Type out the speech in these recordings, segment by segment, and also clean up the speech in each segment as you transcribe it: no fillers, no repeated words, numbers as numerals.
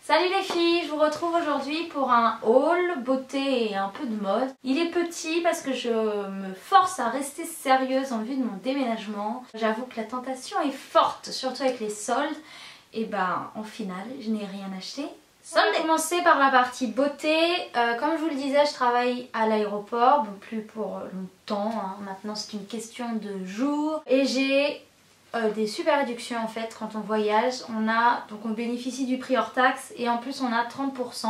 Salut les filles, je vous retrouve aujourd'hui pour un haul beauté et un peu de mode. Il est petit parce que je me force à rester sérieuse en vue de mon déménagement. J'avoue que la tentation est forte, surtout avec les soldes. Et ben en finale, je n'ai rien acheté. On va commencer par la partie beauté. Comme je vous le disais, je travaille à l'aéroport, bon, plus pour longtemps, hein. Maintenant c'est une question de jours. Et j'ai des super réductions en fait quand on voyage. On bénéficie du prix hors taxe et en plus on a 30%.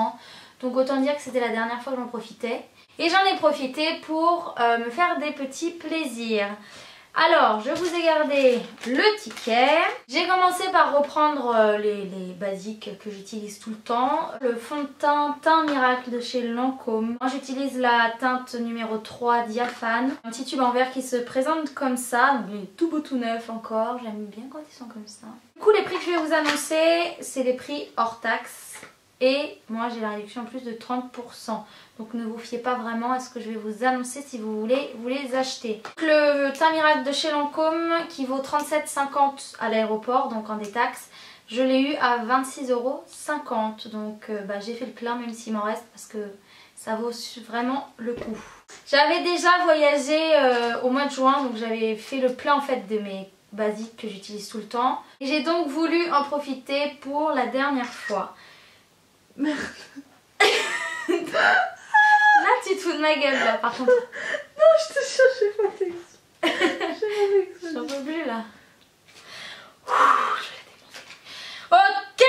Donc autant dire que c'était la dernière fois que j'en profitais. Et j'en ai profité pour me faire des petits plaisirs. Alors, je vous ai gardé le ticket. J'ai commencé par reprendre les basiques que j'utilise tout le temps. Le fond de teint Teint Miracle de chez Lancôme. Moi, j'utilise la teinte numéro 3 diaphane. Un petit tube en verre qui se présente comme ça. Donc, il est tout beau, tout neuf encore. J'aime bien quand ils sont comme ça. Du coup, les prix que je vais vous annoncer, c'est les prix hors taxe. Et moi j'ai la réduction en plus de 30%. Donc ne vous fiez pas vraiment à ce que je vais vous annoncer si vous voulez vous les acheter. Le Teint Miracle de chez Lancôme qui vaut 37,50 à l'aéroport, donc en détaxe. Je l'ai eu à 26,50 €. Donc j'ai fait le plein même s'il m'en reste parce que ça vaut vraiment le coup. J'avais déjà voyagé au mois de juin, donc j'avais fait le plein en fait de mes basiques que j'utilise tout le temps. Et j'ai donc voulu en profiter pour la dernière fois. Merde. Là tu te fous de ma gueule là par contre. Non je te jure j'ai pas fait exprès. J'en peux plus là. Ouh, je vais la démonter. Ok.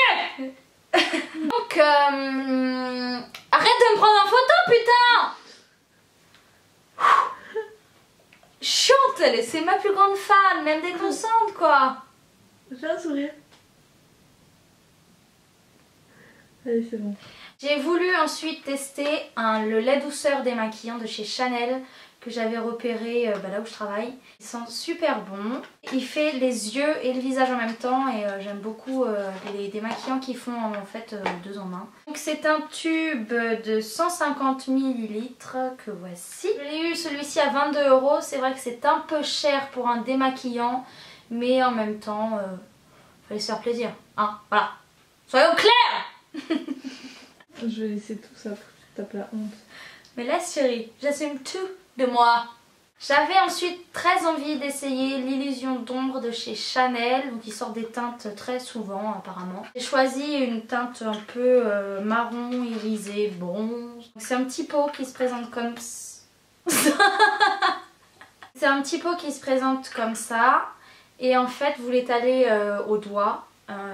Donc arrête de me prendre en photo putain. Chante elle, c'est ma plus grande fan, même déconcentre quoi. J'ai un sourire. Allez c'est bon. J'ai voulu ensuite tester le lait douceur démaquillant de chez Chanel que j'avais repéré là où je travaille. Il sent super bon. Il fait les yeux et le visage en même temps et j'aime beaucoup les démaquillants qui font en fait 2 en 1. Donc c'est un tube de 150 ml que voici. Je l'ai eu celui-ci à 22 €. C'est vrai que c'est un peu cher pour un démaquillant mais en même temps fallait se faire plaisir. Hein, voilà. Soyons clairs. Je vais laisser tout ça pour que tu tapes la honte. Mais laisse chérie, j'assume tout de moi. J'avais ensuite très envie d'essayer l'illusion d'ombre de chez Chanel. Donc ils sortent des teintes très souvent apparemment. J'ai choisi une teinte un peu marron irisé bronze. C'est un petit pot qui se présente comme ça. C'est un petit pot qui se présente comme ça. Et en fait vous l'étalez au doigt.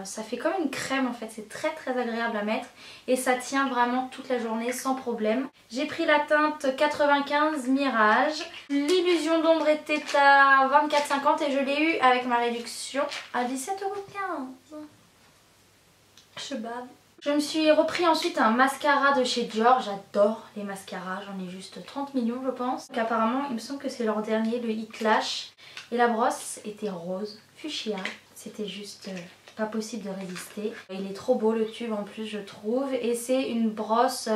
Ça fait comme une crème en fait, c'est très agréable à mettre et ça tient vraiment toute la journée sans problème. J'ai pris la teinte 95 Mirage. L'illusion d'ombre était à 24,50 € et je l'ai eu avec ma réduction à 17,15 €. Je bave. Je me suis repris ensuite un mascara de chez Dior. J'adore les mascaras, j'en ai juste 30 millions je pense. Donc apparemment il me semble que c'est leur dernier, le Hit Lash. Et la brosse était rose, fuchsia. C'était juste pas possible de résister. Il est trop beau le tube en plus je trouve. Et c'est une brosse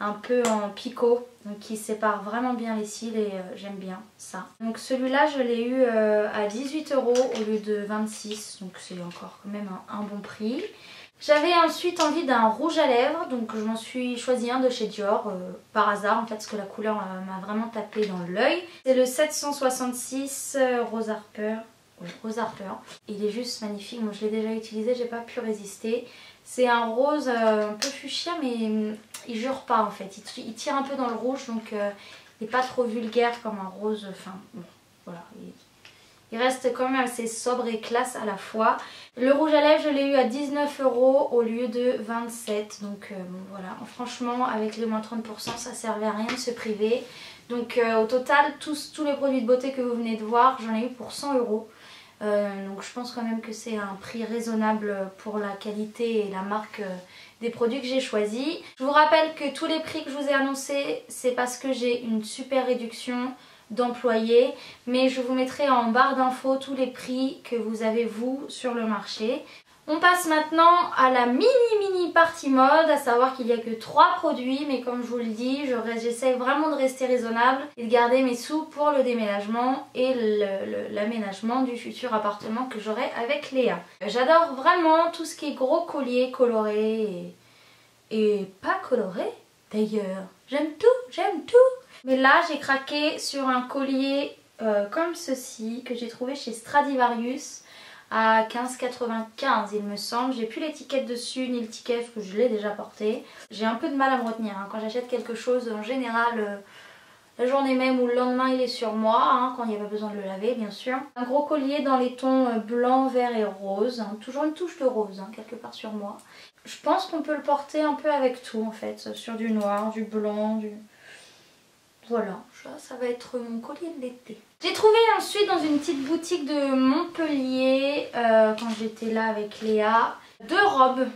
un peu en picot. Donc qui sépare vraiment bien les cils et j'aime bien ça. Donc celui-là je l'ai eu à 18 € au lieu de 26 €. Donc c'est encore quand même un bon prix. J'avais ensuite envie d'un rouge à lèvres, donc je m'en suis choisi un de chez Dior par hasard en fait parce que la couleur m'a vraiment tapé dans l'œil. C'est le 766 Rose Harper. Oui, Rose Harper. Il est juste magnifique, moi je l'ai déjà utilisé, j'ai pas pu résister. C'est un rose un peu fuchsia mais il jure pas en fait, il tire un peu dans le rouge donc il n'est pas trop vulgaire comme un rose, enfin bon, voilà. Il reste quand même assez sobre et classe à la fois. Le rouge à lèvres je l'ai eu à 19 € au lieu de 27 €. Donc bon voilà, franchement avec les moins 30% ça servait à rien de se priver. Donc au total tous les produits de beauté que vous venez de voir j'en ai eu pour 100 €. Donc je pense quand même que c'est un prix raisonnable pour la qualité et la marque des produits que j'ai choisis. Je vous rappelle que tous les prix que je vous ai annoncés c'est parce que j'ai une super réduction d'employés, mais je vous mettrai en barre d'infos tous les prix que vous avez vous sur le marché. On passe maintenant à la mini partie mode, à savoir qu'il n'y a que 3 produits, mais comme je vous le dis, j'essaie vraiment de rester raisonnable et de garder mes sous pour le déménagement et l'aménagement du futur appartement que j'aurai avec Léa. J'adore vraiment tout ce qui est gros colliers colorés et pas coloré d'ailleurs. J'aime tout, j'aime tout. Mais là j'ai craqué sur un collier comme ceci que j'ai trouvé chez Stradivarius à 15,95 il me semble. J'ai plus l'étiquette dessus ni le ticket parce que je l'ai déjà porté. J'ai un peu de mal à me retenir hein. Quand j'achète quelque chose en général la journée même ou le lendemain il est sur moi hein, quand il n'y a pas besoin de le laver bien sûr. Un gros collier dans les tons blanc, vert et rose hein. Toujours une touche de rose hein, quelque part sur moi. Je pense qu'on peut le porter un peu avec tout en fait, sur du noir, du blanc, du... Voilà, ça va être mon collier de l'été. J'ai trouvé ensuite dans une petite boutique de Montpellier, quand j'étais là avec Léa, 2 robes.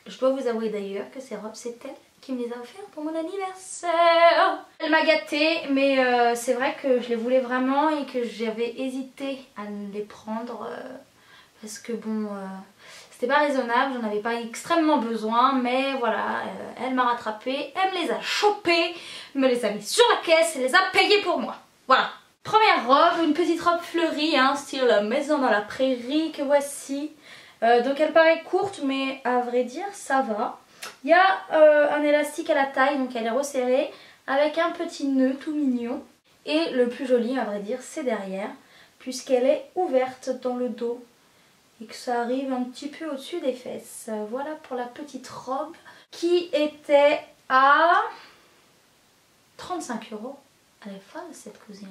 Je dois vous avouer d'ailleurs que ces robes, c'est elle qui me les a offertes pour mon anniversaire. Elle m'a gâtée, mais c'est vrai que je les voulais vraiment et que j'avais hésité à les prendre parce que bon... C'était pas raisonnable, j'en avais pas extrêmement besoin, mais voilà, elle m'a rattrapée, elle me les a chopées, me les a mis sur la caisse et les a payées pour moi. Voilà. Première robe, une petite robe fleurie, hein, style maison dans la prairie que voici. Donc elle paraît courte, mais à vrai dire, ça va. Il y a un élastique à la taille, donc elle est resserrée, avec un petit nœud tout mignon. Et le plus joli, à vrai dire, c'est derrière, puisqu'elle est ouverte dans le dos. Et que ça arrive un petit peu au-dessus des fesses. Voilà pour la petite robe qui était à 35 €. Elle est folle cette cousine.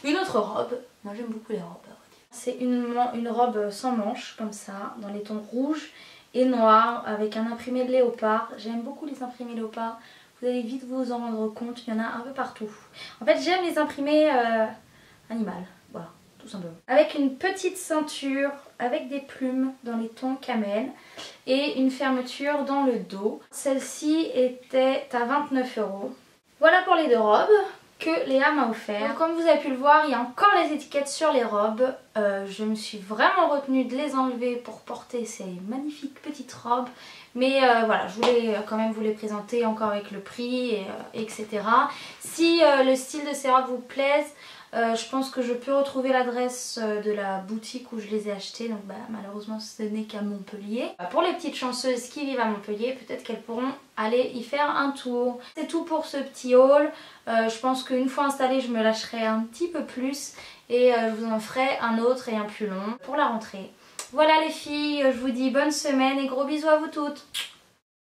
Une autre robe, moi j'aime beaucoup les robes. C'est une robe sans manches comme ça, dans les tons rouges et noirs avec un imprimé de léopard. J'aime beaucoup les imprimés léopard. Vous allez vite vous en rendre compte, il y en a un peu partout. En fait j'aime les imprimés animales, voilà. Tout simplement. Avec une petite ceinture avec des plumes dans les tons camel et une fermeture dans le dos. Celle-ci était à 29 €. Voilà pour les 2 robes que Léa m'a offert. Donc, comme vous avez pu le voir, il y a encore les étiquettes sur les robes. Je me suis vraiment retenue de les enlever pour porter ces magnifiques petites robes. Mais voilà, je voulais quand même vous les présenter encore avec le prix, etc. Si le style de ces robes vous plaise, je pense que je peux retrouver l'adresse de la boutique où je les ai achetées. Donc malheureusement ce n'est qu'à Montpellier. Pour les petites chanceuses qui vivent à Montpellier, peut-être qu'elles pourront aller y faire un tour. C'est tout pour ce petit haul. Je pense qu'une fois installée je me lâcherai un petit peu plus. Et je vous en ferai un autre et un plus long pour la rentrée. Voilà les filles, je vous dis bonne semaine et gros bisous à vous toutes.